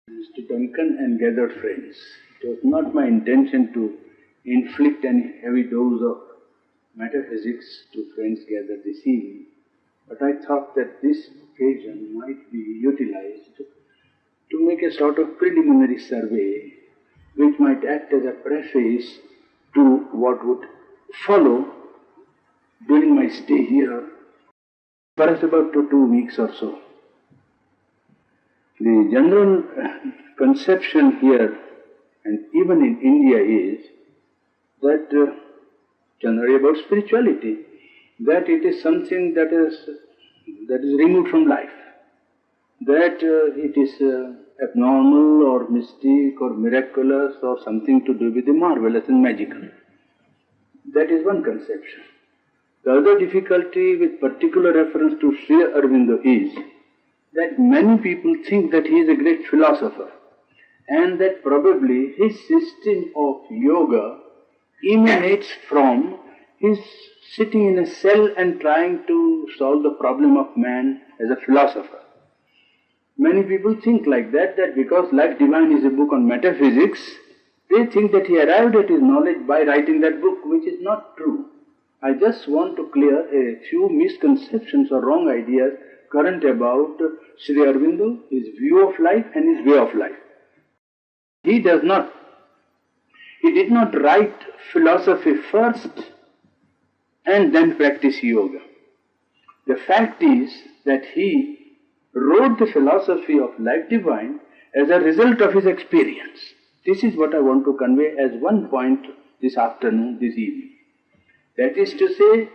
Mr. Duncan and gathered friends. It was not my intention to inflict any heavy dose of metaphysics to friends gathered this evening, but I thought that this occasion might be utilized to make a sort of preliminary survey which might act as a preface to what would follow during my stay here, perhaps about 2 weeks or so. The general conception here and even in India is that generally about spirituality, that it is something that is removed from life, that it is abnormal or mystic or miraculous or something to do with the marvelous and magical. That is one conception. The other difficulty with particular reference to Sri Aurobindo is that many people think that he is a great philosopher and that probably his system of yoga emanates from his sitting in a cell and trying to solve the problem of man as a philosopher. Many people think like that because Life Divine is a book on metaphysics, they think that he arrived at his knowledge by writing that book, which is not true. I just want to clear a few misconceptions or wrong ideas current about Sri Aurobindo, his view of life and his way of life. He did not write philosophy first and then practice yoga. The fact is that he wrote the philosophy of Life Divine as a result of his experience. This is what I want to convey as one point this afternoon, this evening. That is to say,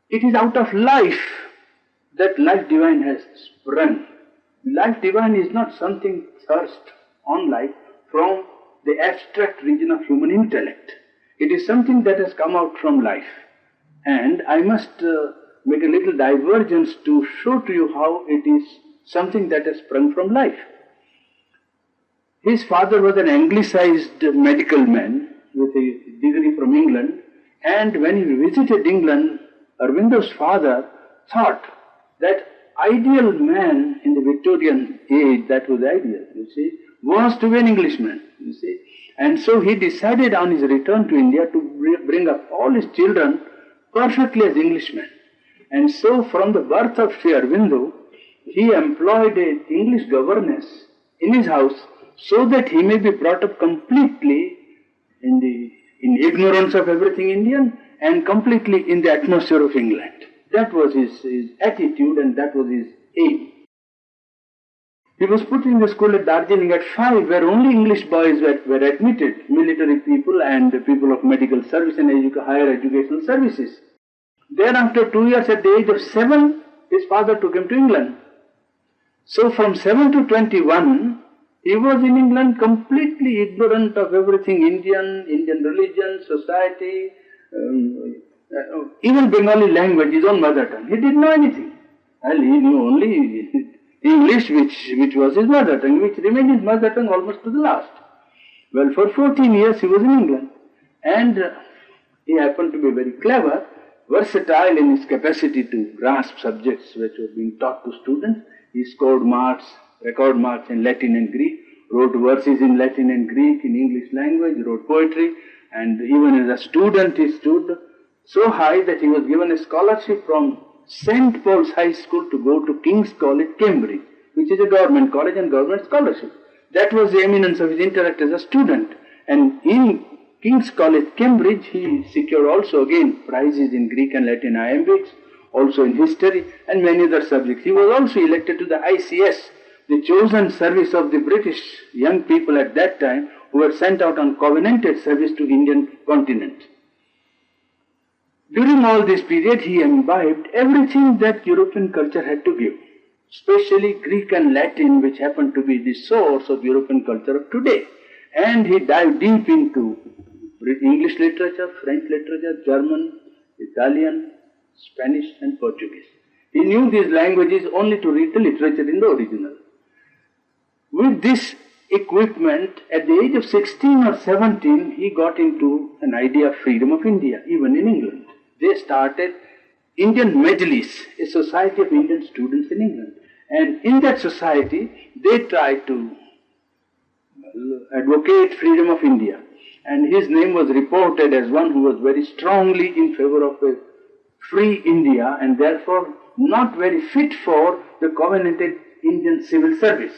it is out of life that Life Divine has sprung. Life Divine is not something thrust on life from the abstract region of human intellect. It is something that has come out from life. And I must make a little divergence to show to you how it is something that has sprung from life. His father was an anglicized medical man with a degree from England, and when he visited England, Aurobindo's father thought that ideal man in the Victorian age, that was ideal, you see, was to be an Englishman, you see. And so he decided on his return to India to bring up all his children perfectly as Englishmen. And so from the birth of Sri Aurobindo, he employed an English governess in his house so that he may be brought up completely in ignorance of everything Indian and completely in the atmosphere of England. That was his attitude and that was his aim. He was put in the school at Darjeeling at 5, where only English boys were admitted, military people and people of medical service and higher educational services. Then after 2 years, at the age of 7, his father took him to England. So from 7 to 21, he was in England completely ignorant of everything Indian religion, society, even Bengali language, his own mother tongue. He didn't know anything. Well, he knew only English, which was his mother tongue, which remained his mother tongue almost to the last. Well, for 14 years he was in England, and he happened to be very clever, versatile in his capacity to grasp subjects which were being taught to students. He scored marks, record marks in Latin and Greek, wrote verses in Latin and Greek in English language, wrote poetry, and even as a student he stood so high that he was given a scholarship from St. Paul's High School to go to King's College, Cambridge, which is a government college and government scholarship. That was the eminence of his intellect as a student. And in King's College, Cambridge, he secured also again prizes in Greek and Latin iambics, also in history and many other subjects. He was also elected to the ICS, the chosen service of the British young people at that time who were sent out on covenanted service to Indian continent. During all this period, he imbibed everything that European culture had to give, especially Greek and Latin, which happened to be the source of European culture of today. And he dived deep into English literature, French literature, German, Italian, Spanish and Portuguese. He knew these languages only to read the literature in the original. With this equipment, at the age of 16 or 17, he got into an idea of freedom of India, even in England. They started Indian Majlis, a society of Indian students in England. And in that society, they tried to advocate freedom of India. And his name was reported as one who was very strongly in favor of a free India and therefore not very fit for the covenanted Indian civil service.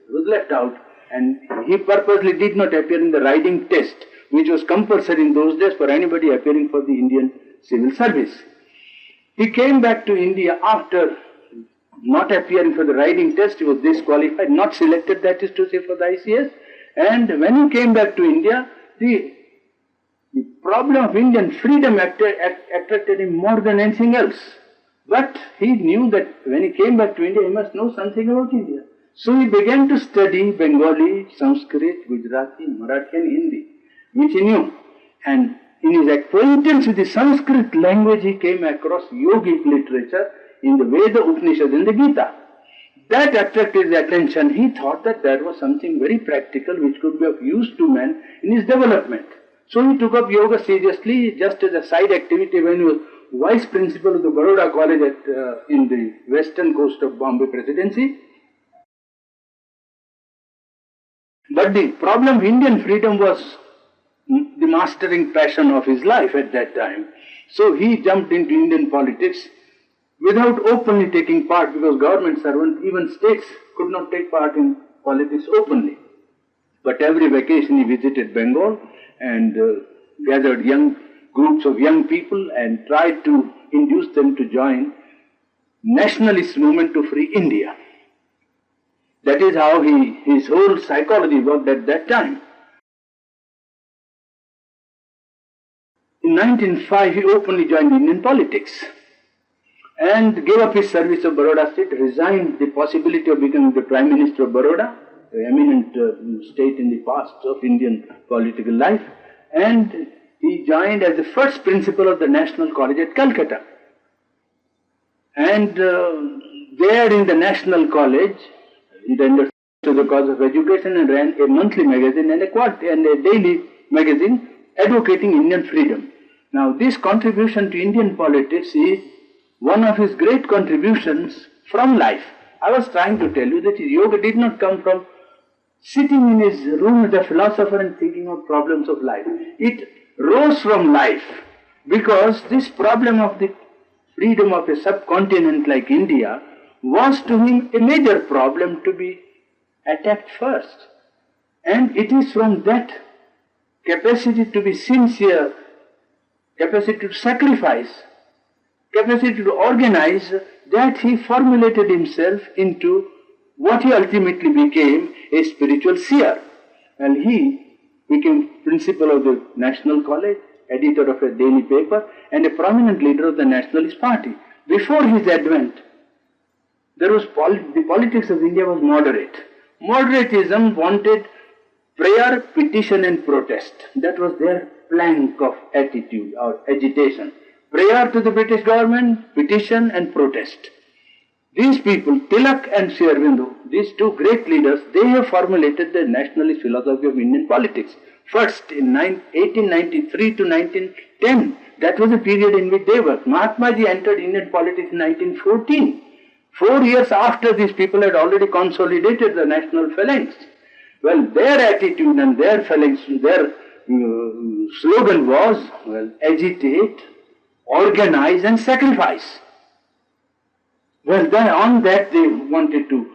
He was left out, and he purposely did not appear in the riding test, which was compulsory in those days for anybody appearing for the Indian civil service. He came back to India after not appearing for the riding test. He was disqualified, not selected, that is to say, for the ICS. And when he came back to India, the problem of Indian freedom attracted him more than anything else. But he knew that when he came back to India, he must know something about India. So he began to study Bengali, Sanskrit, Gujarati, Marathi and Hindi, which he knew. And in his acquaintance with the Sanskrit language, he came across yogic literature in the Veda, Upanishad and the Gita. That attracted his attention. He thought that there was something very practical which could be of use to man in his development. So he took up yoga seriously, just as a side activity when he was vice principal of the Baroda College in the western coast of Bombay Presidency. But the problem of Indian freedom was the mastering passion of his life at that time. So he jumped into Indian politics without openly taking part, because government servants, even states, could not take part in politics openly. But every vacation he visited Bengal and gathered young groups of young people and tried to induce them to join nationalist movement to free India. That is how his whole psychology worked at that time. In 1905, he openly joined Indian politics and gave up his service of Baroda state, resigned the possibility of becoming the Prime Minister of Baroda, an eminent state in the past of Indian political life, and he joined as the first principal of the National College at Calcutta. And there in the National College, he rendered to the cause of education and ran a monthly magazine and a daily magazine advocating Indian freedom. Now this contribution to Indian politics is one of his great contributions from life. I was trying to tell you that his yoga did not come from sitting in his room as a philosopher and thinking of problems of life. It rose from life, because this problem of the freedom of a subcontinent like India was to him a major problem to be attacked first. And it is from that capacity to be sincere, capacity to sacrifice, capacity to organize, that he formulated himself into what he ultimately became, a spiritual seer. And he became principal of the National College, editor of a daily paper, and a prominent leader of the Nationalist Party. Before his advent, the politics of India was moderate. Moderatism wanted prayer, petition and protest. That was their plank of attitude or agitation. Prayer to the British government, petition and protest. These people, Tilak and Sri Aurobindo, these two great leaders, they have formulated the nationalist philosophy of Indian politics. First, in 1893 to 1910, that was the period in which they worked. Mahatma Ji entered Indian politics in 1914. 4 years after these people had already consolidated the national phalanx. Well, their attitude and their phalanx, their slogan was, agitate, organize and sacrifice. Well, then on that they wanted to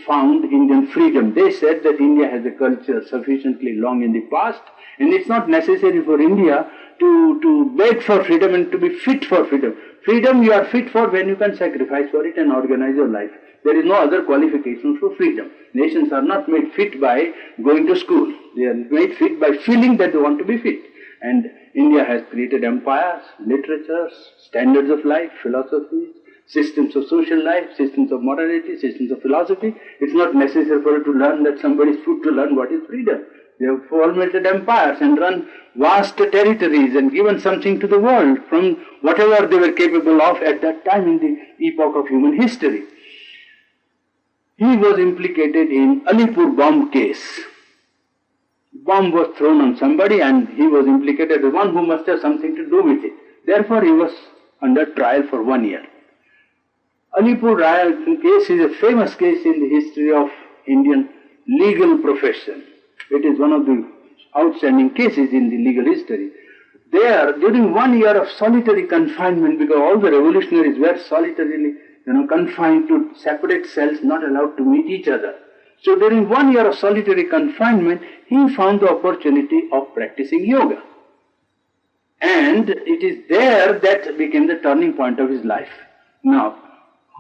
found Indian freedom. They said that India has a culture sufficiently long in the past, and it's not necessary for India to beg for freedom and to be fit for freedom. Freedom you are fit for when you can sacrifice for it and organize your life. There is no other qualification for freedom. Nations are not made fit by going to school. They are made fit by feeling that they want to be fit. And India has created empires, literatures, standards of life, philosophies, systems of social life, systems of morality, systems of philosophy. It's not necessary for you to learn that somebody is fit to learn what is freedom. They have formulated empires and run vast territories and given something to the world from whatever they were capable of at that time in the epoch of human history. He was implicated in Alipur bomb case. Bomb was thrown on somebody and he was implicated as one who must have something to do with it. Therefore he was under trial for 1 year. Alipur case is a famous case in the history of Indian legal profession. It is one of the outstanding cases in the legal history. There, during 1 year of solitary confinement, because all the revolutionaries were solitarily confined to separate cells, not allowed to meet each other. So during 1 year of solitary confinement, he found the opportunity of practicing yoga. And it is there that became the turning point of his life. Now,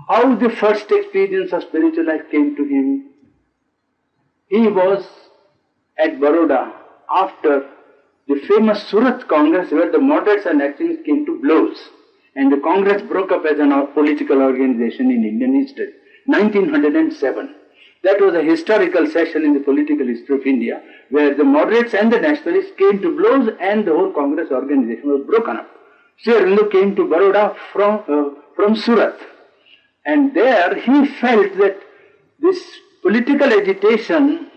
how the first experience of spiritual life came to him? He was at Baroda after the famous Surat Congress, where the moderates and extremists came to blows. And the Congress broke up as a political organization in Indian history, 1907. That was a historical session in the political history of India, where the moderates and the nationalists came to blows and the whole Congress organization was broken up. Sri Aurobindo came to Baroda from Surat. And there he felt that this political agitation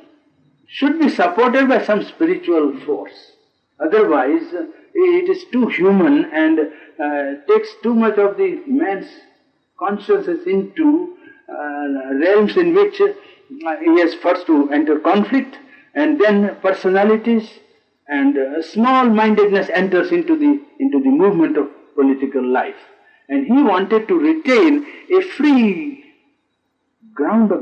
should be supported by some spiritual force. Otherwise, it is too human and takes too much of the man's consciousness into realms in which he has first to enter conflict, and then personalities and small-mindedness enters into the movement of political life. And he wanted to retain a free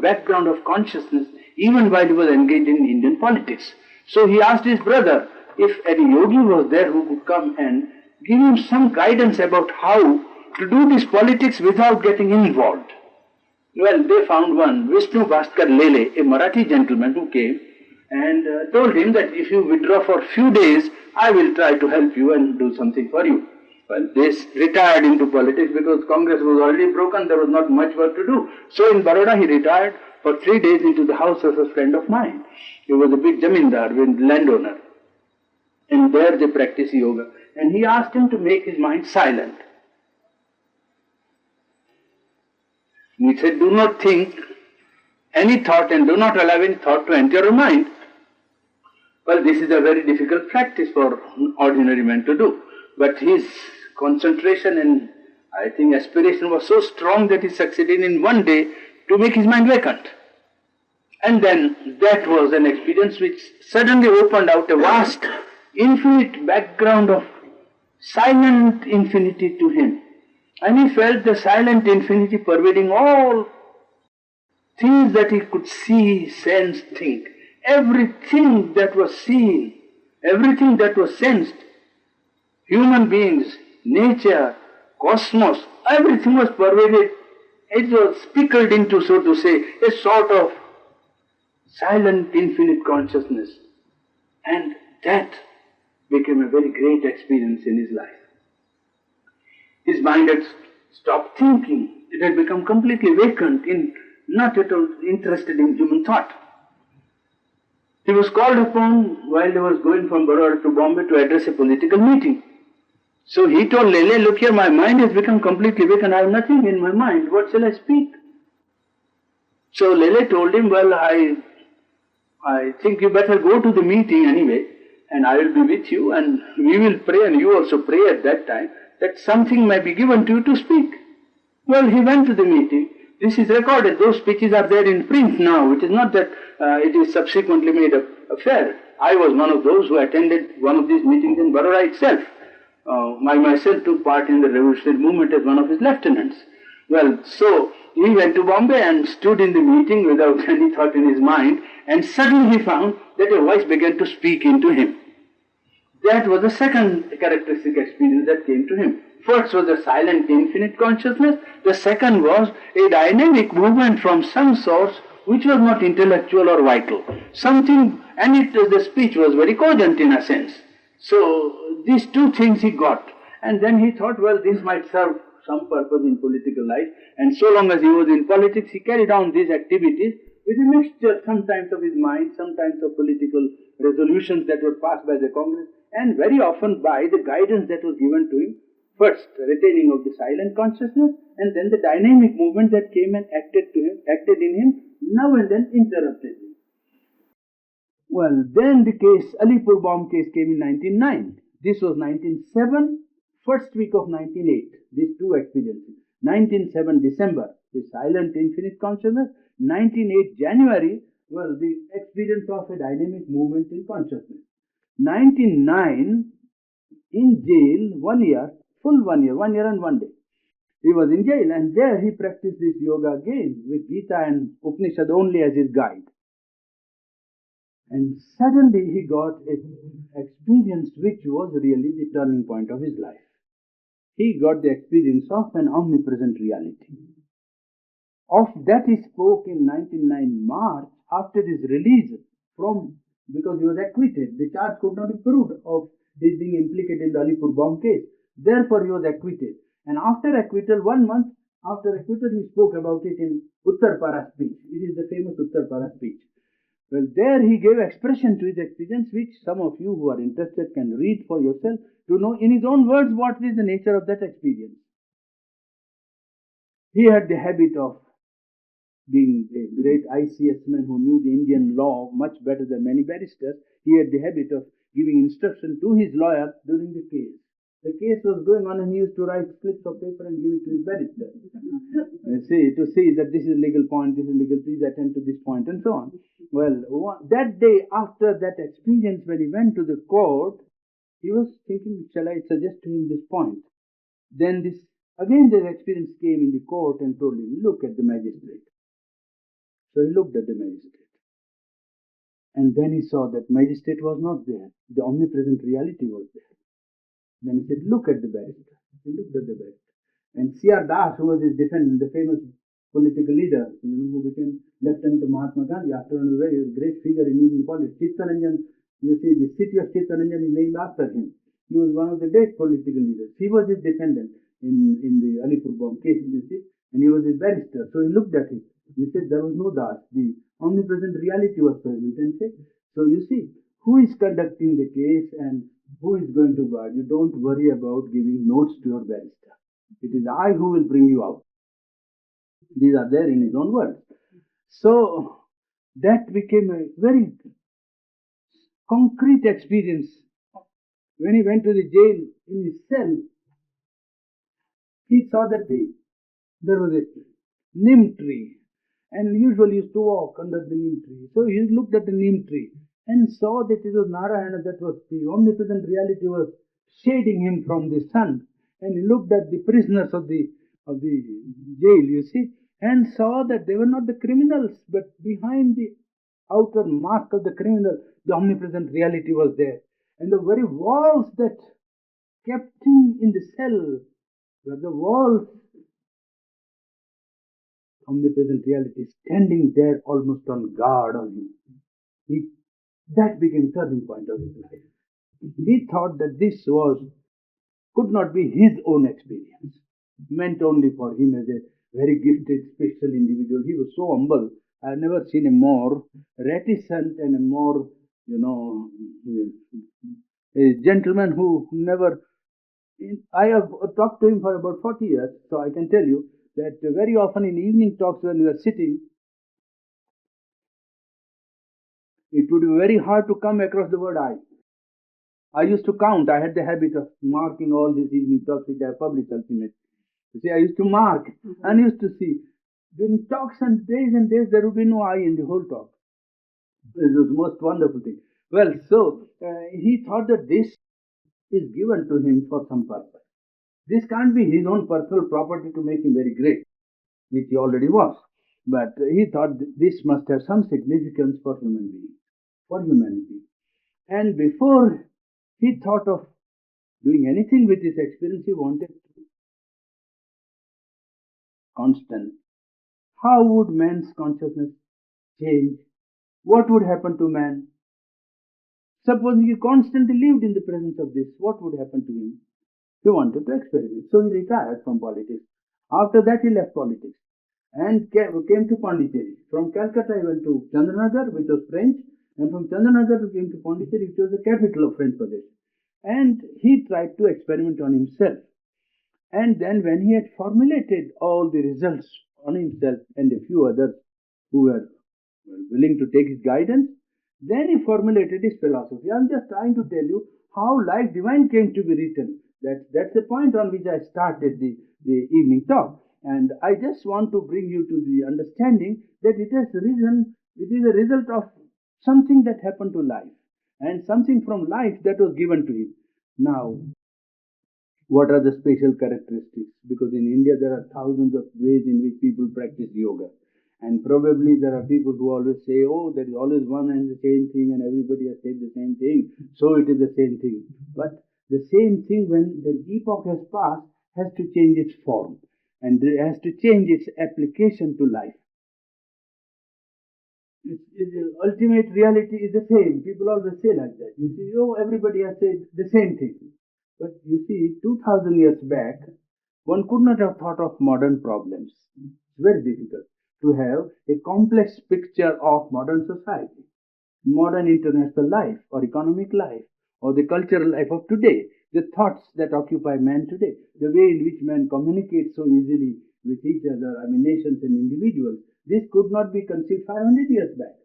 background of consciousness even while he was engaged in Indian politics. So he asked his brother if any yogi was there who could come and give him some guidance about how to do this politics without getting involved. Well, they found one, Vishnu Bhaskar Lele, a Marathi gentleman who came and told him that if you withdraw for a few days, I will try to help you and do something for you. Well, they retired into politics because Congress was already broken, there was not much work to do. So in Baroda he retired for 3 days into the house of a friend of mine. He was a big zamindar, landowner. And there they practiced yoga. And he asked him to make his mind silent. He said, do not think any thought and do not allow any thought to enter your mind. Well, this is a very difficult practice for ordinary men to do. But his concentration and I think aspiration was so strong that he succeeded in 1 day to make his mind vacant. And then that was an experience which suddenly opened out a vast, infinite background of silent infinity to him. And he felt the silent infinity pervading all things that he could see, sense, think. Everything that was seen, everything that was sensed, human beings, nature, cosmos, everything was pervaded. It was pickled into, so to say, a sort of silent infinite consciousness. And that became a very great experience in his life. His mind had stopped thinking. It had become completely vacant, not at all interested in human thought. He was called upon while he was going from Baroda to Bombay to address a political meeting. So he told Lele, look here, my mind has become completely vacant. I have nothing in my mind. What shall I speak? So Lele told him, well, I think you better go to the meeting anyway, and I will be with you, and we will pray, and you also pray at that time, that something may be given to you to speak. Well, he went to the meeting. This is recorded. Those speeches are there in print now. It is not that it is subsequently made a affair. I was one of those who attended one of these meetings in Baroda itself. I myself took part in the revolutionary movement as one of his lieutenants. Well, so he went to Bombay and stood in the meeting without any thought in his mind, and suddenly he found that a voice began to speak into him. That was the second characteristic experience that came to him. First was a silent infinite consciousness. The second was a dynamic movement from some source which was not intellectual or vital. Something, and the speech was very cogent in a sense. So these two things he got. And then he thought, well, this might serve some purpose in political life. And so long as he was in politics, he carried on these activities with a mixture sometimes of his mind, sometimes of political resolutions that were passed by the Congress, and very often by the guidance that was given to him. First, retaining of the silent consciousness, and then the dynamic movement that came and acted in him, now and then interrupted him. Well, then the case, Alipur bomb case came in 1909. This was 1907, first week of 1908, these two experiences. 1907 December, the silent infinite consciousness. 1908 January, Well, the experience of a dynamic movement in consciousness. 99 in jail, 1 year, full 1 year, 1 year and 1 day. He was in jail, and there he practiced this yoga again with Gita and Upanishad only as his guide. And suddenly he got an experience which was really the turning point of his life. He got the experience of an omnipresent reality. Of that he spoke in 1909 March after his release from, because he was acquitted. The charge could not be proved of his being implicated in the Alipur bomb case. Therefore he was acquitted. And after acquittal, 1 month after acquittal, he spoke about it in Uttarpara speech. It is the famous Uttarpara speech. Well, there he gave expression to his experience, which some of you who are interested can read for yourself to know in his own words what is the nature of that experience. He had the habit of being a great ICS man who knew the Indian law much better than many barristers. He had the habit of giving instruction to his lawyer during the case. The case was going on and he used to write slips of paper and give it to his barrister. To see that this is legal point, this is legal, please attend to this point and so on. Well, that day after that experience when he went to the court, he was thinking, shall I suggest to him this point? Then this experience came in the court and told him, look at the magistrate. So he looked at the magistrate. And then he saw that magistrate was not there. The omnipresent reality was there. Then he said, look at the barrister. He looked at the barrister. And C.R. Das, who was his defendant, the famous political leader, who became lieutenant to Mahatma Gandhi, after a very great figure in Indian politics. Chittaranjan, you see, the city of Chittaranjan is named after him. He was one of the great political leaders. He was his defendant in the Alipur bomb case, you see, and he was his barrister. So he looked at it. He said there was no Das. The omnipresent reality was present and said, so you see, who is conducting the case and who is going to guard? You don't worry about giving notes to your barrister. It is I who will bring you out. These are there in his own words. So that became a very concrete experience. When he went to the jail in his cell, he saw that there was a neem tree, and usually used to walk under the neem tree. So he looked at the neem tree and saw that it was Narayana, that was the omnipresent reality was shading him from the sun. And he looked at the prisoners of the jail, you see, and saw that they were not the criminals, but behind the outer mask of the criminal, the omnipresent reality was there. And the very walls that kept him in the cell were the walls, omnipresent reality standing there almost on guard on him. That became turning point of his life. He thought that this could not be his own experience, meant only for him as a very gifted, special individual. He was so humble. I have never seen a more reticent and a more, a gentleman who never. I have talked to him for about 40 years, so I can tell you that very often in evening talks when we are sitting, it would be very hard to come across the word I. I used to count. I had the habit of marking all these evening talks which I published ultimately. You see, I used to mark and used to see. During talks and days, there would be no I in the whole talk. It was the most wonderful thing. Well, so he thought that this is given to him for some purpose. This can't be his own personal property to make him very great, which he already was. But he thought this must have some significance for human beings, for humanity. And before he thought of doing anything with his experience, he wanted to constant. How would man's consciousness change? What would happen to man? Supposing he constantly lived in the presence of this, what would happen to him? He wanted to experiment. So he retired from politics. After that, he left politics and came to Pondicherry. From Calcutta, he went to Chandranagar, which was French, and from Chandranagar, he came to Pondicherry, which was the capital of French possession. And he tried to experiment on himself. And then when he had formulated all the results on himself and a few others who were willing to take his guidance, then he formulated his philosophy. I'm just trying to tell you how Life Divine came to be written. That's the point on which I started the evening talk. And I just want to bring you to the understanding that it has risen It is a result of something that happened to life and something from life that was given to him. Now, what are the special characteristics? Because in India there are thousands of ways in which people practice yoga. And probably there are people who always say, oh, there is always one and the same thing and everybody has said the same thing, so it is the same thing. But the same thing, when the epoch has passed, has to change its form and it has to change its application to life. The ultimate reality is the same. People always say like that. You see, oh, everybody has said the same thing. But you see, 2000 years back, one could not have thought of modern problems. It's very difficult to have a complex picture of modern society, modern international life, or economic life, or the cultural life of today, the thoughts that occupy man today, the way in which man communicates so easily with each other, nations and individuals. This could not be conceived 500 years back.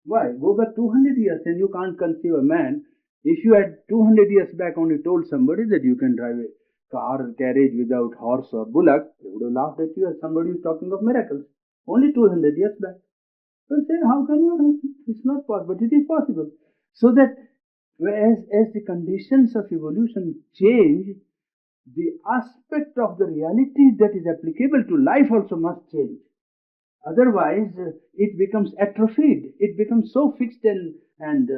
Why? Go back 200 years and you can't conceive a man. If you had 200 years back only told somebody that you can drive a car or carriage without horse or bullock, they would have laughed at you as somebody who's talking of miracles. Only 200 years back. So say, how can you? It's not possible, but it is possible. So that as the conditions of evolution change, the aspect of the reality that is applicable to life also must change. Otherwise, it becomes atrophied. It becomes so fixed and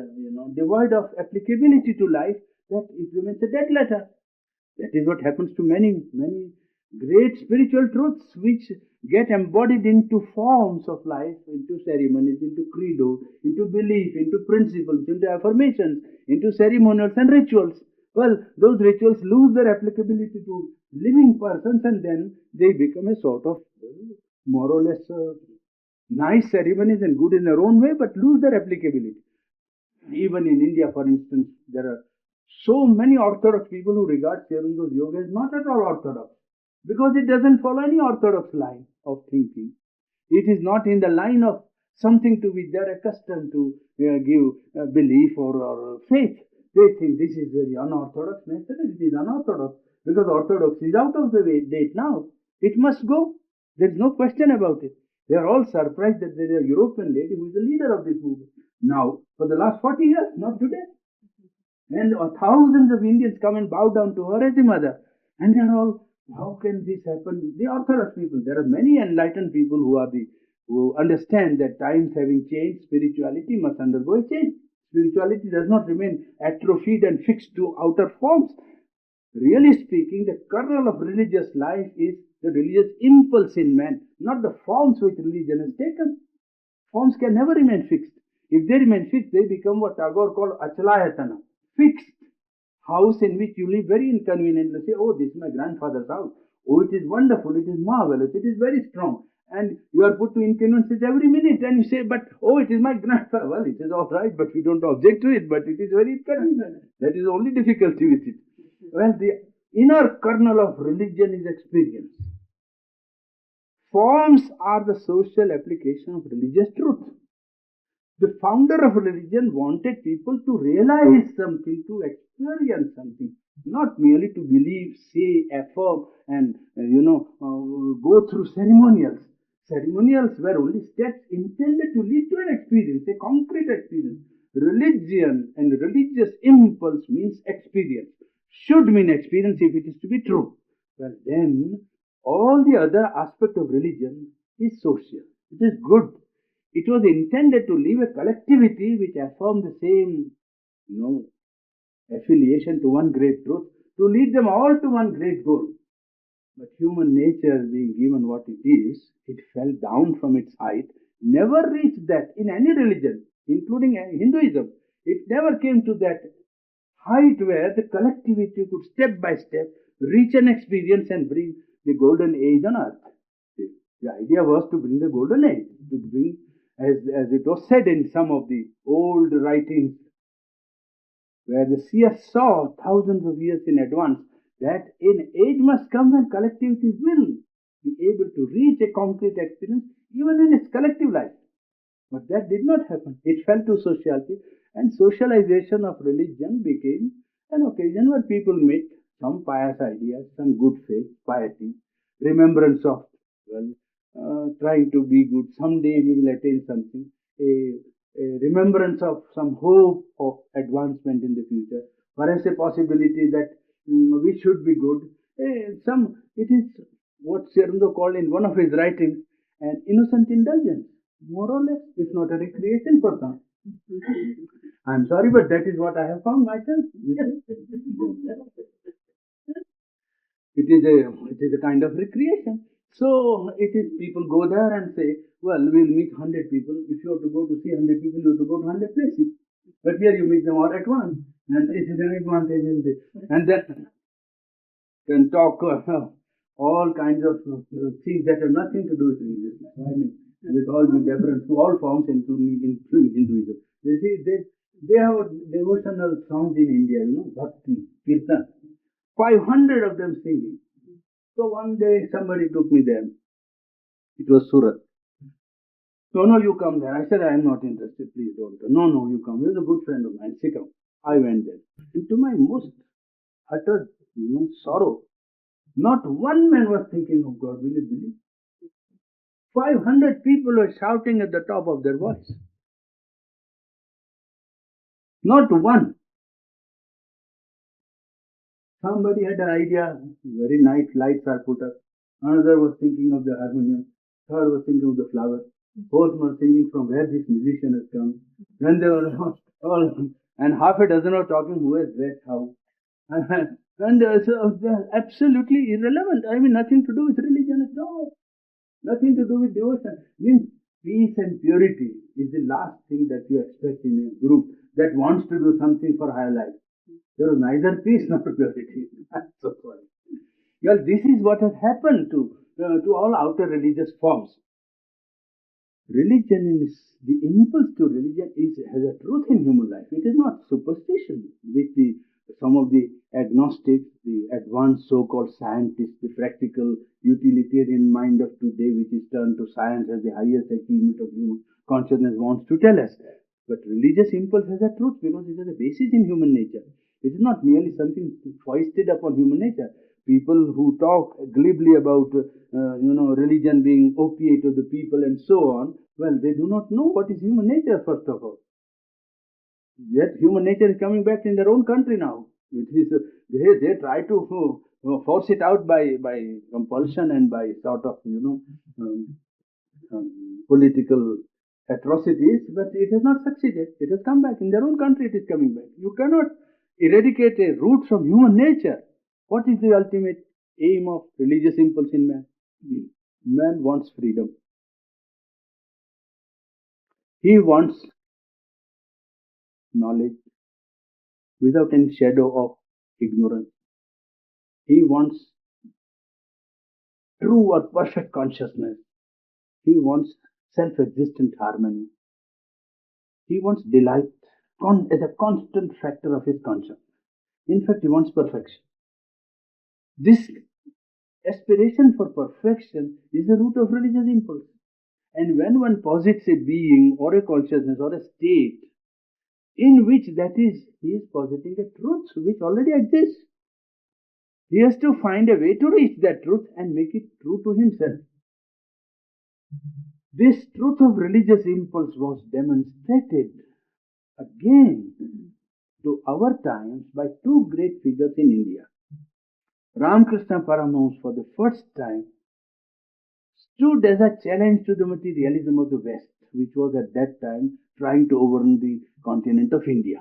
devoid of applicability to life that it remains a dead letter. That is what happens to many great spiritual truths which get embodied into forms of life, into ceremonies, into credo, into belief, into principles, into affirmations, into ceremonials and rituals. Well, those rituals lose their applicability to living persons and then they become a sort of more or less nice ceremonies and good in their own way, but lose their applicability. Even in India, for instance, there are so many orthodox people who regard Aurobindo yoga as not at all orthodox, because it doesn't follow any orthodox line of thinking. It is not in the line of something to which they are accustomed to give belief or faith. They think this is very unorthodox. Naturally, it is unorthodox because orthodox is out of the date now. It must go. There is no question about it. They are all surprised that there is a European lady who is the leader of this movement. Now, for the last 40 years, not today. And thousands of Indians come and bow down to her as the mother. And they are all, how can this happen? The Orthodox people. There are many enlightened people who understand that times having changed, spirituality must undergo a change. Spirituality does not remain atrophied and fixed to outer forms. Really speaking, the kernel of religious life is the religious impulse in man, not the forms which religion has taken. Forms can never remain fixed. If they remain fixed, they become what Tagore called achalayatana, fixed house in which you live very inconveniently. Say, oh, this is my grandfather's house. Oh, it is wonderful, it is marvelous, it is very strong. And you are put to inconveniences every minute. And you say, but, oh, it is my grandfather. Well, it is all right, but we don't object to it, but it is very inconvenient. That is the only difficulty with it. Well, the inner kernel of religion is experience. Forms are the social application of religious truth. The founder of religion wanted people to realize something, to experience something, not merely to believe, say, affirm, and go through ceremonials. Ceremonials were only steps intended to lead to an experience, a concrete experience. Religion and religious impulse means experience. Should mean experience if it is to be true. Well, then all the other aspect of religion is social. It is good. It was intended to leave a collectivity which affirmed the same, affiliation to one great truth, to lead them all to one great goal. But human nature being given what it is, it fell down from its height, never reached that in any religion, including Hinduism. It never came to that height where the collectivity could step by step reach an experience and bring the golden age on earth. The idea was to bring the golden age, to bring, as it was said in some of the old writings, where the seers saw thousands of years in advance that an age must come when collectivity will be able to reach a concrete experience even in its collective life. But that did not happen. It fell to sociality, and socialization of religion became an occasion where people meet some pious ideas, some good faith, piety, remembrance of, trying to be good. Someday we will attain something. a remembrance of some hope of advancement in the future, perhaps a possibility that we should be good. It is what Sri Aurobindo called in one of his writings an innocent indulgence, more or less, if not a recreation for some. I'm sorry, but that is what I have found myself. It is a kind of recreation. So it is people go there and say, well, we'll meet 100 people. If you have to go to see 100 people, you have to go to 100 places. But here you meet them all at once. And it is an advantage in this. And then can talk all kinds of things that have nothing to do with religious life. I mean, with all the deference to all forms, including Hinduism. You see, they have devotional songs in India, Bhakti, Kirtan. 500 of them singing. So one day somebody took me there. It was Surat. No, you come there. I said, I am not interested. Please don't. No, you come. He was a good friend of mine. Sikkim. I went there. And to my most utter sorrow, not one man was thinking of God. Will you believe? 500 people were shouting at the top of their voice. Not one. Somebody had an idea, very nice lights are put up. Another was thinking of the harmonium. Third was thinking of the flower. Fourth was thinking from where this musician has come. Then they were all, and half a dozen were talking who has dressed how. And so they're absolutely irrelevant. I mean, nothing to do with religion at all. Nothing to do with devotion. I mean, peace and purity is the last thing that you expect in a group that wants to do something for higher life. There was neither peace nor purity. I'm so sorry. Well, this is what has happened to all outer religious forms. Religion is the impulse to religion has a truth in human life. It is not superstition, which some of the agnostics, the advanced so-called scientists, the practical utilitarian mind of today, which is turned to science as the highest achievement of human consciousness, wants to tell us. But religious impulse has a truth because it has a basis in human nature. It is not merely something foisted upon human nature. People who talk glibly about, religion being opiate of the people and so on, well, they do not know what is human nature, first of all. Yet human nature is coming back in their own country now. It is, they try to force it out by compulsion and by sort of, political atrocities, but it has not succeeded. It has come back. In their own country it is coming back. You cannot eradicate a root from human nature. What is the ultimate aim of religious impulse in man? Man wants freedom. He wants knowledge without any shadow of ignorance. He wants true or perfect consciousness. He wants self-existent harmony. He wants delight as a constant factor of his consciousness. In fact, he wants perfection. This aspiration for perfection is the root of religious impulse. And when one posits a being or a consciousness or a state in which that is, he is positing a truth which already exists. He has to find a way to reach that truth and make it true to himself. This truth of religious impulse was demonstrated again to our times by two great figures in India. Ramakrishna Paramahamsa for the first time stood as a challenge to the materialism of the West, which was at that time trying to overrun the continent of India.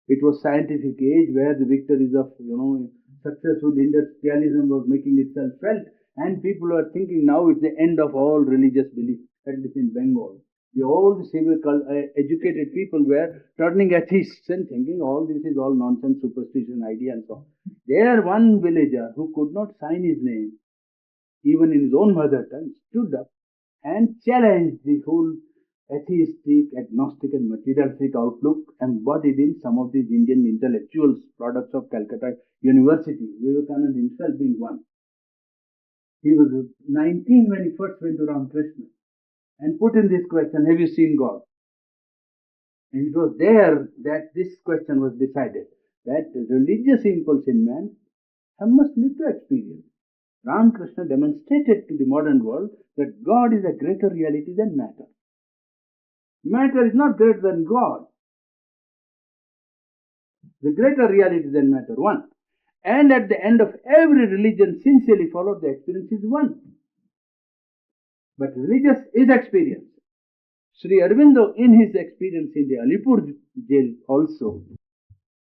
It was scientific age where the victories of successful industrialism was making itself felt, and people were thinking now it's the end of all religious belief, at least in Bengal. All the civil educated people were turning atheists and thinking all this is all nonsense, superstition, idea and so on. There one villager who could not sign his name, even in his own mother tongue, stood up and challenged the whole atheistic, agnostic and materialistic outlook embodied in some of these Indian intellectuals, products of Calcutta University, Vivekananda himself being one. He was 19 when he first went to Ramakrishna and put in this question, have you seen God? And it was there that this question was decided, that the religious impulse in man must lead to experience. Ramakrishna demonstrated to the modern world that God is a greater reality than matter. Matter is not greater than God. The greater reality than matter, one. And at the end of every religion sincerely followed, the experience is one. But religious is experience. Sri Aurobindo, in his experience in the Alipur jail also,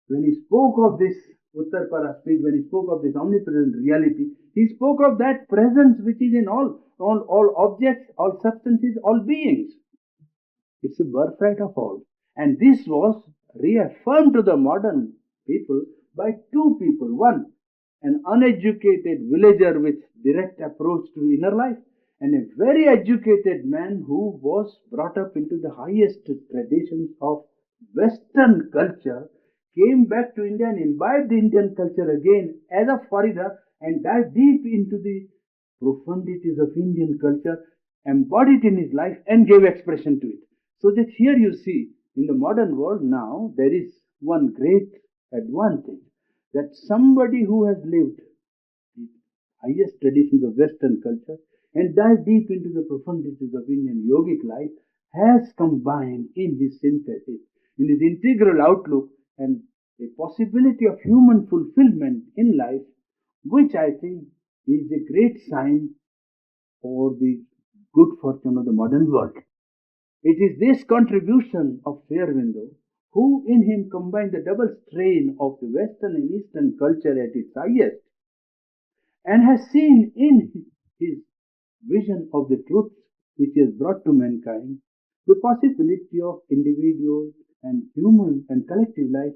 when he spoke of this Uttarpara speech, when he spoke of this omnipresent reality, he spoke of that presence which is in all objects, all substances, all beings. It's a birthright of all. And this was reaffirmed to the modern people by two people. One, an uneducated villager with direct approach to inner life, and a very educated man who was brought up into the highest traditions of Western culture, came back to India and imbibed the Indian culture again as a foreigner and dived deep into the profundities of Indian culture, embodied in his life and gave expression to it. So that here you see, in the modern world now, there is one great advantage, that somebody who has lived the highest traditions of Western culture and dived deep into the profundities of Indian yogic life has combined in his synthesis, in his integral outlook, and a possibility of human fulfillment in life, which I think is a great sign for the good fortune of the modern world. It is this contribution of Sri Aurobindo, who in him combined the double strain of the Western and Eastern culture at its highest, and has seen in his vision of the truth which he has brought to mankind the possibility of individual and human and collective life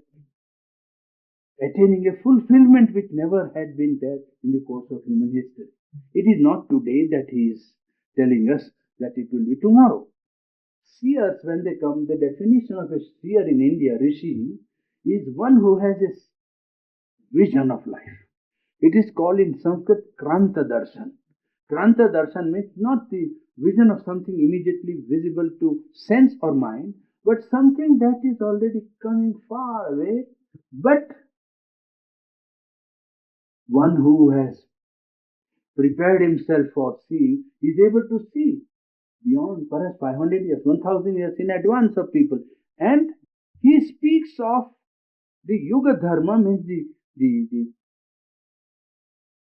attaining a fulfillment which never had been there in the course of human history. It is not today that he is telling us that it will be tomorrow. Seers, when they come, the definition of a seer in India, Rishi, is one who has a vision of life. It is called in Sanskrit Kranta Darshan. Kranta Darshan means not the vision of something immediately visible to sense or mind, but something that is already coming far away, but one who has prepared himself for seeing is able to see beyond perhaps 500 years, 1000 years in advance of people. And he speaks of the Yuga Dharma, means the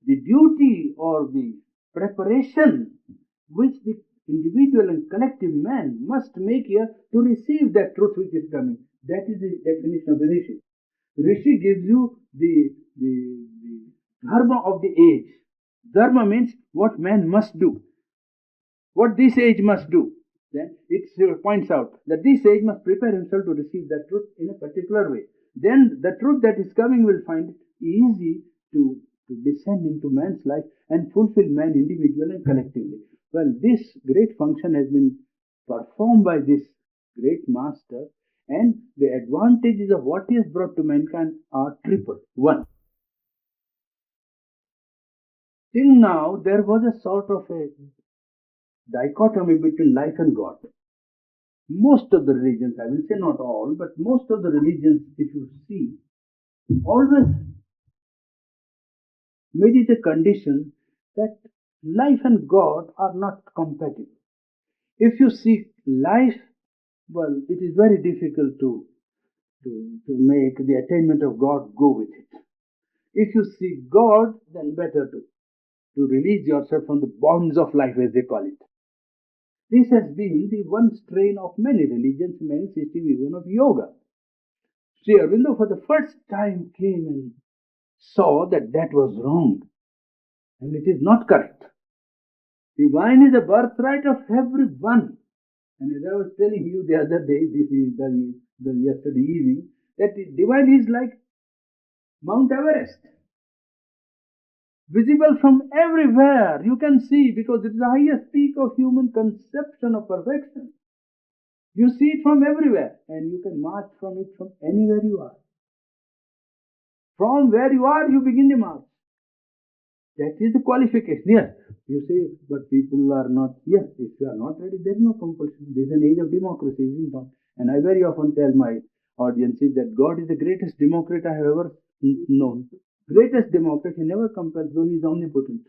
duty or the preparation which the individual and collective man must make here to receive that truth which is coming. That is the definition of the Rishi. Rishi gives you the dharma of the age. Dharma means what man must do, what this age must do. Then it points out that this age must prepare himself to receive that truth in a particular way. Then the truth that is coming will find it easy to descend into man's life and fulfill man individually and collectively. Well, this great function has been performed by this great master, and the advantages of what he has brought to mankind are triple. One, till now there was a sort of a dichotomy between life and God. Most of the religions, I will say not all, but most of the religions, if you see, always made it a condition that life and God are not compatible. If you seek life, well, it is very difficult to make the attainment of God go with it. If you seek God, then better to release yourself from the bonds of life, as they call it. This has been the one strain of many religions, many systems, even of yoga. Sri Aurobindo for the first time came and saw that that was wrong, and it is not correct. Divine is the birthright of everyone. And as I was telling you the other day, this is the yesterday evening, that divine is like Mount Everest. Visible from everywhere, you can see, because it is the highest peak of human conception of perfection. You see it from everywhere, and you can march from it from anywhere you are. From where you are, you begin the march. That is the qualification. Yes, you say, but people are not. Yes, if you are not ready, there is no compulsion. This is an age of democracy, isn't it? And I very often tell my audiences that God is the greatest democrat I have ever known. Greatest democrat, he never compels, though he is omnipotent.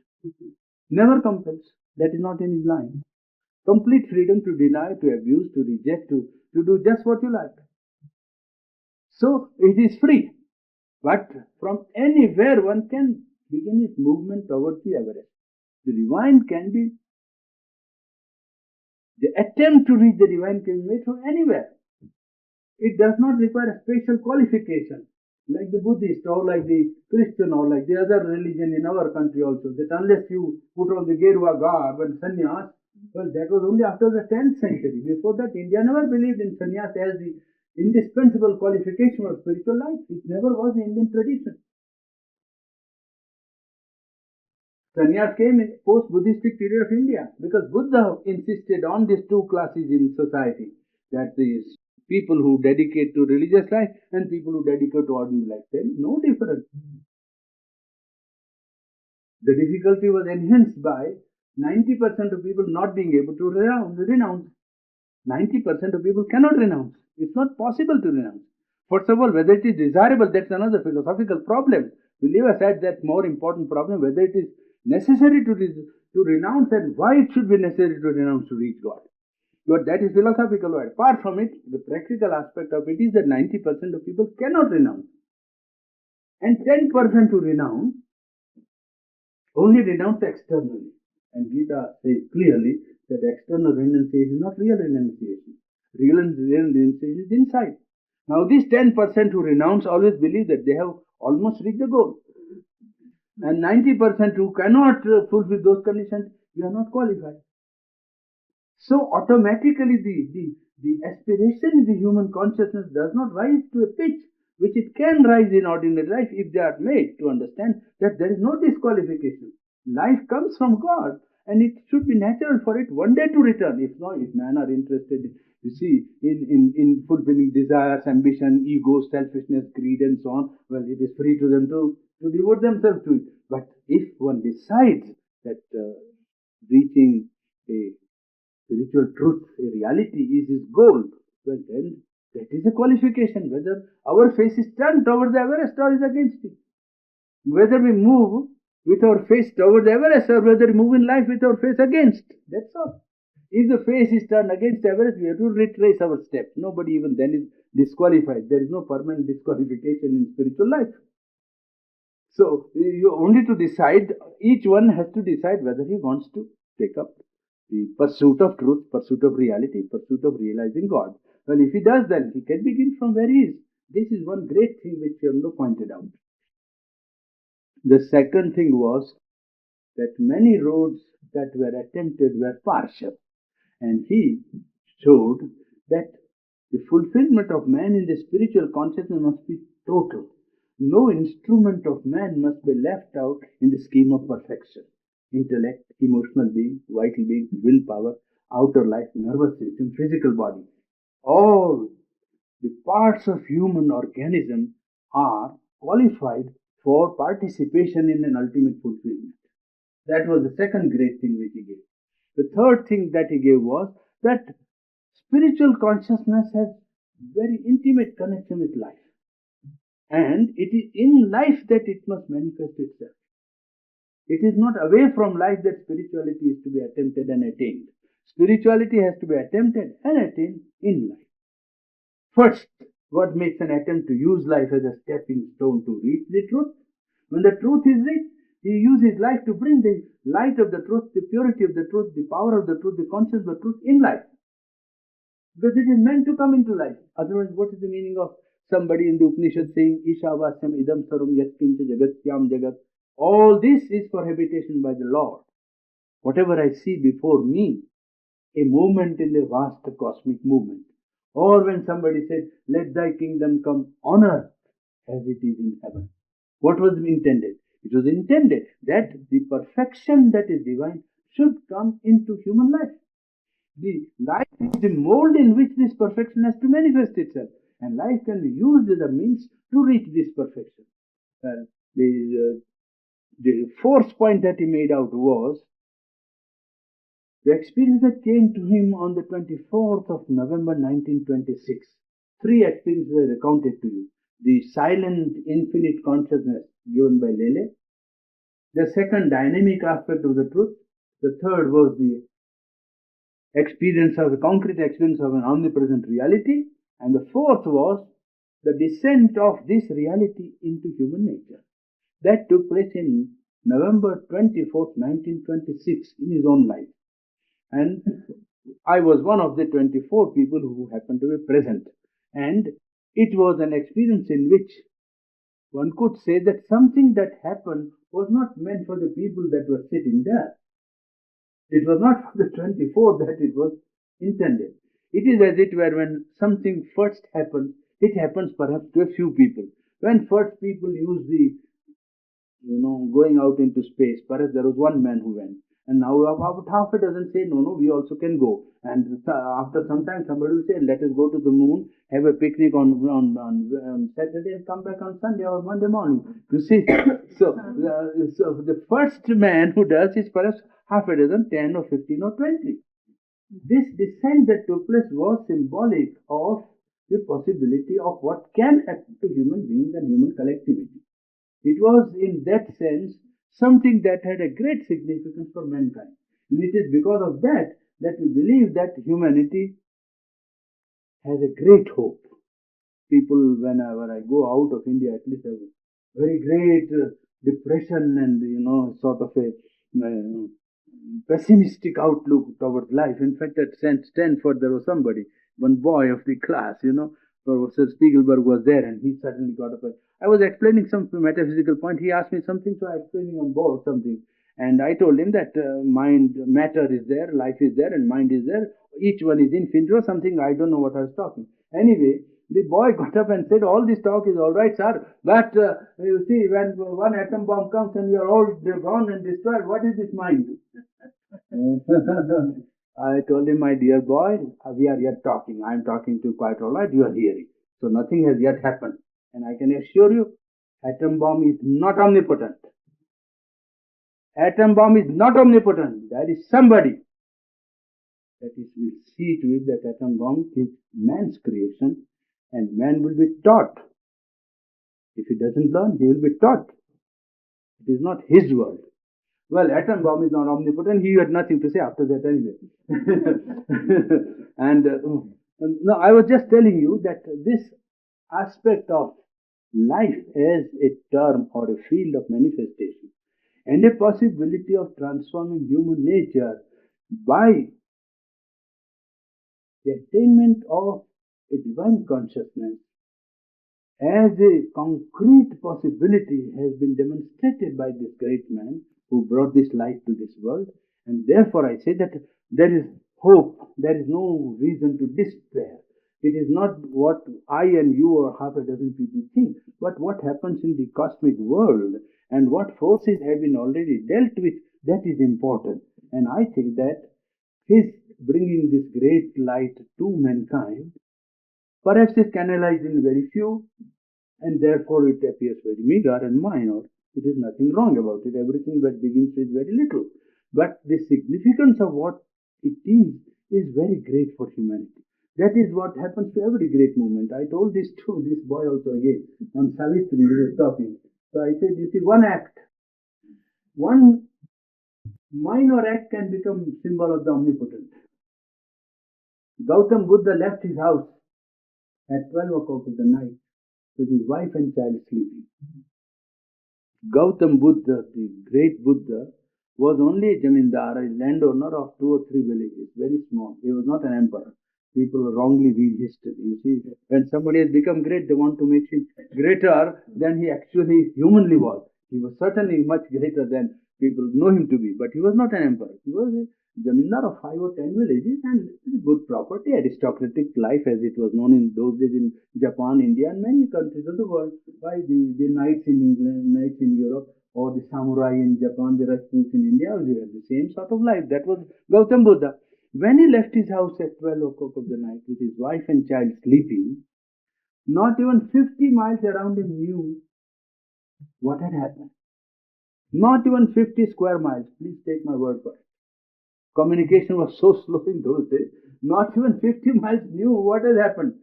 Never compels. That is not in his line. Complete freedom to deny, to abuse, to reject, to do just what you like. So it is free. But from anywhere one can begin its movement towards the Everest. The divine can be, the attempt to reach the divine can be made from anywhere. It does not require a special qualification, like the Buddhist or like the Christian or like the other religion in our country also, that unless you put on the Gerua garb and sannyas, well, that was only after the 10th century. Before that, India never believed in sannyas as the indispensable qualification of spiritual life. It never was the Indian tradition. Sannyas came in post-Buddhistic period of India because Buddha insisted on these two classes in society, that is people who dedicate to religious life and people who dedicate to ordinary life. There is no difference. The difficulty was enhanced by 90% of people not being able to renounce. 90% of people cannot renounce. It's not possible to renounce. First of all, whether it is desirable, that's another philosophical problem. We leave aside that more important problem, whether it is necessary to renounce and why it should be necessary to renounce to reach God. But that is philosophical. Apart from it, the practical aspect of it is that 90% of people cannot renounce. And 10% to renounce, only renounce externally. And Gita says clearly that external renunciation is not real renunciation. Real renunciation is inside. Now these 10% who renounce always believe that they have almost reached the goal. And 90% who cannot fulfill those conditions, we are not qualified. So automatically the aspiration in the human consciousness does not rise to a pitch which it can rise in ordinary life if they are made to understand that there is no disqualification. Life comes from God and it should be natural for it one day to return. If not, if men are interested, you see, in fulfilling desires, ambition, ego, selfishness, greed and so on, well, it is free to them to devote themselves to it. But if one decides that reaching a spiritual truth, a reality is his goal, well then that is a qualification, whether our face is turned toward the Everest or is against it. Whether we move with our face toward the Everest or whether we move in life with our face against, that's all. If the face is turned against the Everest, we have to retrace our steps. Nobody even then is disqualified. There is no permanent disqualification in spiritual life. So you only to decide, each one has to decide whether he wants to take up the pursuit of truth, pursuit of reality, pursuit of realizing God. Well, if he does, then he can begin from where he is. This is one great thing which Yamno pointed out. The second thing was that many roads that were attempted were partial. And he showed that the fulfillment of man in the spiritual consciousness must be total. No instrument of man must be left out in the scheme of perfection. Intellect, emotional being, vital being, willpower, outer life, nervous system, physical body. All the parts of human organism are qualified for participation in an ultimate fulfillment. That was the second great thing which he gave. The third thing that he gave was that spiritual consciousness has very intimate connection with life. And it is in life that it must manifest itself. It is not away from life that spirituality is to be attempted and attained. Spirituality has to be attempted and attained in life. First, what makes an attempt to use life as a stepping stone to reach the truth? When the truth is reached, he uses life to bring the light of the truth, the purity of the truth, the power of the truth, the consciousness of the truth in life. Because it is meant to come into life. Otherwise, what is the meaning of somebody in the Upanishad saying, Ishavasyam idam sarum yatkincha jagatyam jagat? All this is for habitation by the Lord. Whatever I see before me, a movement in the vast cosmic movement. Or when somebody said, let thy kingdom come on earth as it is in heaven. What was intended? It was intended that the perfection that is divine should come into human life. The life is the mold in which this perfection has to manifest itself. And life can be used as a means to reach this perfection. The fourth point that he made out was the experience that came to him on the 24th of November 1926. Three experiences I recounted to you. The silent infinite consciousness given by Lele. The second, dynamic aspect of the truth. The third was the experience of the concrete experience of an omnipresent reality, and the fourth was the descent of this reality into human nature. That took place in November 24th, 1926, in his own life. And I was one of the 24 people who happened to be present. And it was an experience in which one could say that something that happened was not meant for the people that were sitting there. It was not for the 24 that it was intended. It is as it were when something first happens, it happens perhaps to a few people. When first people use the, going out into space, perhaps there was one man who went. And now about half a dozen say, no, we also can go. And after some time, somebody will say, let us go to the moon, have a picnic on Saturday and come back on Sunday or Monday morning. You see, so the first man who does is perhaps half a dozen, 10 or 15 or 20. This descent that took place was symbolic of the possibility of what can happen to human beings and human collectivity. It was, in that sense, something that had a great significance for mankind. And it is because of that that we believe that humanity has a great hope. People, whenever I go out of India, at least have a very great depression and, sort of a pessimistic outlook towards life. In fact, at Stanford, there was somebody, one boy of the class, Professor Spiegelberg was there, and he suddenly got up. I was explaining some metaphysical point. He asked me something, so I was explaining on board something. And I told him that matter is there, life is there, and mind is there. Each one is infinite or something. I don't know what I was talking. Anyway, the boy got up and said, all this talk is all right, sir, but you see, when one atom bomb comes and we are all gone and destroyed, what is this mind? I told him, my dear boy, we are yet talking. I am talking to you quite all right. You are hearing. So nothing has yet happened. And I can assure you, atom bomb is not omnipotent. Atom bomb is not omnipotent. There is somebody that is will see to it that atom bomb is man's creation, and man will be taught. If he doesn't learn, he will be taught. It is not his world. Well, atom bomb is not omnipotent. He had nothing to say after that anyway. And no, I was just telling you that this aspect of life as a term or a field of manifestation and a possibility of transforming human nature by the attainment of a divine consciousness as a concrete possibility has been demonstrated by this great man who brought this light to this world. And therefore I say that there is hope, there is no reason to despair. It is not what I and you or half a dozen people think, but what happens in the cosmic world and what forces have been already dealt with, that is important. And I think that his bringing this great light to mankind perhaps is canalized in very few, and therefore it appears very meager and minor. It is nothing wrong about it. Everything that begins with very little. But the significance of what it is very great for humanity. That is what happens to every great movement. I told this to this boy also again on Savitri, we were talking. So I said, you see, one act, one minor act can become symbol of the omnipotent. Gautam Buddha left his house at 12 o'clock of the night with his wife and child sleeping. Gautam Buddha, the great Buddha, was only a jamindar, a landowner of 2 or 3 villages, very small. He was not an emperor. People wrongly read history. You see, when somebody has become great, they want to make him greater than he actually humanly was. He was certainly much greater than people know him to be, but he was not an emperor. He was a jamindar of 5 or 10 villages and good property, aristocratic life as it was known in those days in Japan, India, and many countries of the world. By the knights in England, knights in Europe, or the samurai in Japan, the Rajputs in India, they had the same sort of life. That was Gautam Buddha. When he left his house at 12 o'clock of the night with his wife and child sleeping, not even 50 miles around him knew what had happened. Not even 50 square miles. Please take my word for it. Communication was so slow in those days. Not even 50 miles knew what had happened.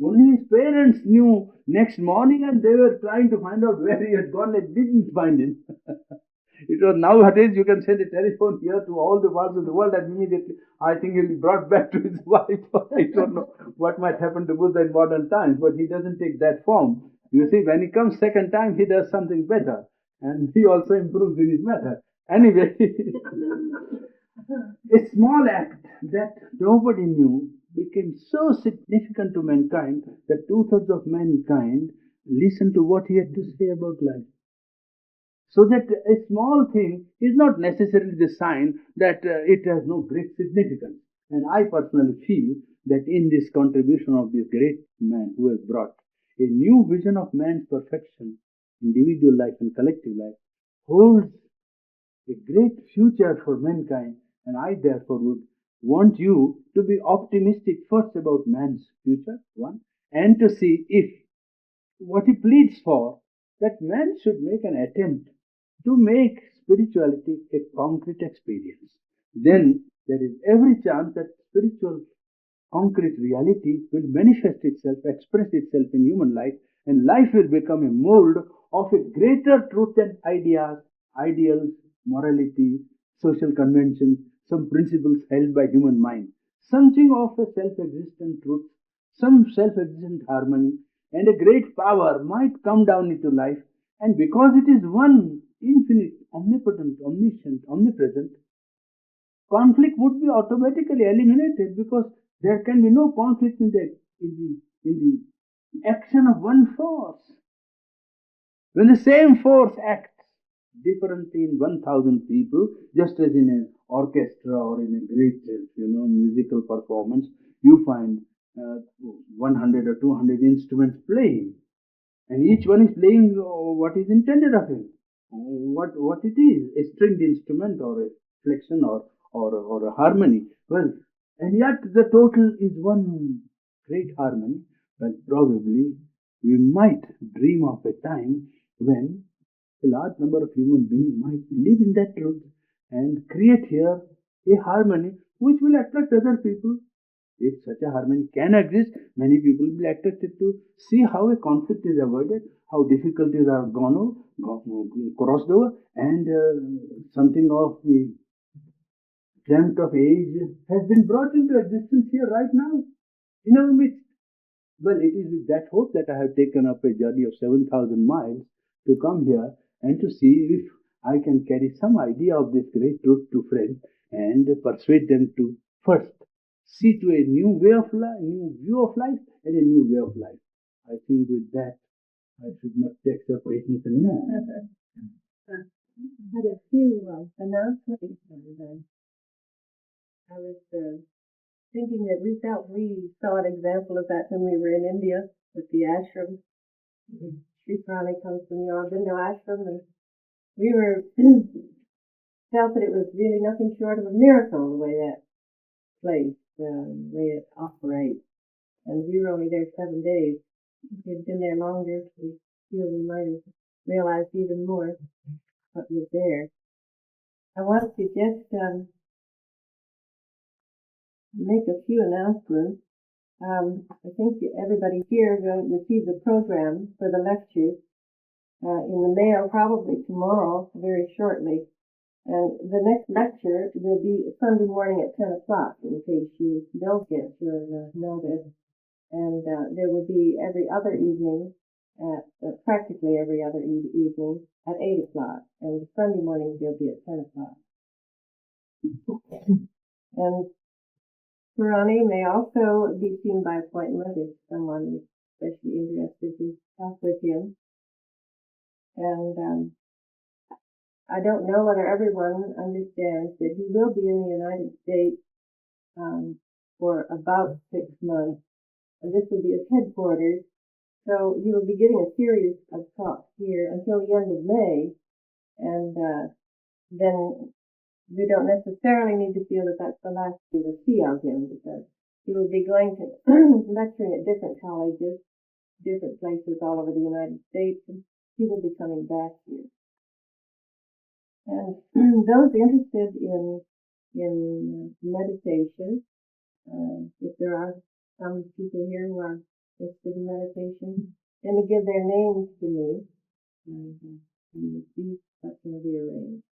Only his parents knew next morning, and they were trying to find out where he had gone. They didn't find him. It was nowadays you can send a telephone here to all the parts of the world and immediately I think he'll be brought back to his wife. I don't know what might happen to Buddha in modern times, but he doesn't take that form. You see, when he comes second time, he does something better. And he also improves in his method. Anyway, a small act that nobody knew became so significant to mankind that two-thirds of mankind listened to what he had to say about life. So that a small thing is not necessarily the sign that it has no great significance. And I personally feel that in this contribution of this great man who has brought a new vision of man's perfection, individual life and collective life, holds a great future for mankind. And I therefore would want you to be optimistic first about man's future, one, and to see if what he pleads for, that man should make an attempt to make spirituality a concrete experience. Then there is every chance that spiritual concrete reality will manifest itself, express itself in human life, and life will become a mold of a greater truth and ideas, ideals, morality, social conventions, some principles held by human mind. Something of a self-existent truth, some self-existent harmony, and a great power might come down into life. And because it is one, infinite, omnipotent, omniscient, omnipresent, conflict would be automatically eliminated because there can be no conflict in the action of one force. When the same force acts differently in 1,000 people, just as in an orchestra or in a great, musical performance, you find 100 or 200 instruments playing, and each one is playing what is intended of him, what it is, a stringed instrument or a flexion or a harmony. Well, and yet the total is one great harmony. Well, probably we might dream of a time when a large number of human beings might live in that truth and create here a harmony which will attract other people. If such a harmony can exist, many people will be attracted to see how a conflict is avoided, how difficulties are crossed over, and something of the dreamt of age has been brought into existence here right now in our midst. Well, it is with that hope that I have taken up a journey of 7,000 miles to come here and to see if I can carry some idea of this great truth to friends and persuade them to first see to a new way of life, new view of life, and a new way of life. I think with that, I should not take your patience anymore. I had a few announcements. I was thinking that we saw an example of that when we were in India with the ashram. Purani comes from the Aurobindo ashram, and we were felt that it was really nothing short of a miracle the way that place, the way it operates. And we were only there 7 days. If we had been there longer, we feel we might have realized even more what was there. I wanted to just make a few announcements. I think everybody here will receive the program for the lectures in the mail probably tomorrow, very shortly. And the next lecture will be Sunday morning at 10 o'clock, in case you don't get your notice. And there will be every other evening, practically every other evening at 8 o'clock. And Sunday mornings they'll be at 10 o'clock. And Purani may also be seen by appointment if someone is especially interested to talk with him. And I don't know whether everyone understands that he will be in the United States for about 6 months. And this will be his headquarters. So he will be giving a series of talks here until the end of May. And then we don't necessarily need to feel that that's the last we will see of him, because he will be going to lecturing at different colleges, different places all over the United States, and he will be coming back here. And those interested in meditation, if there are some people here who are interested in meditation, then to give their names to me, and these that will be arranged.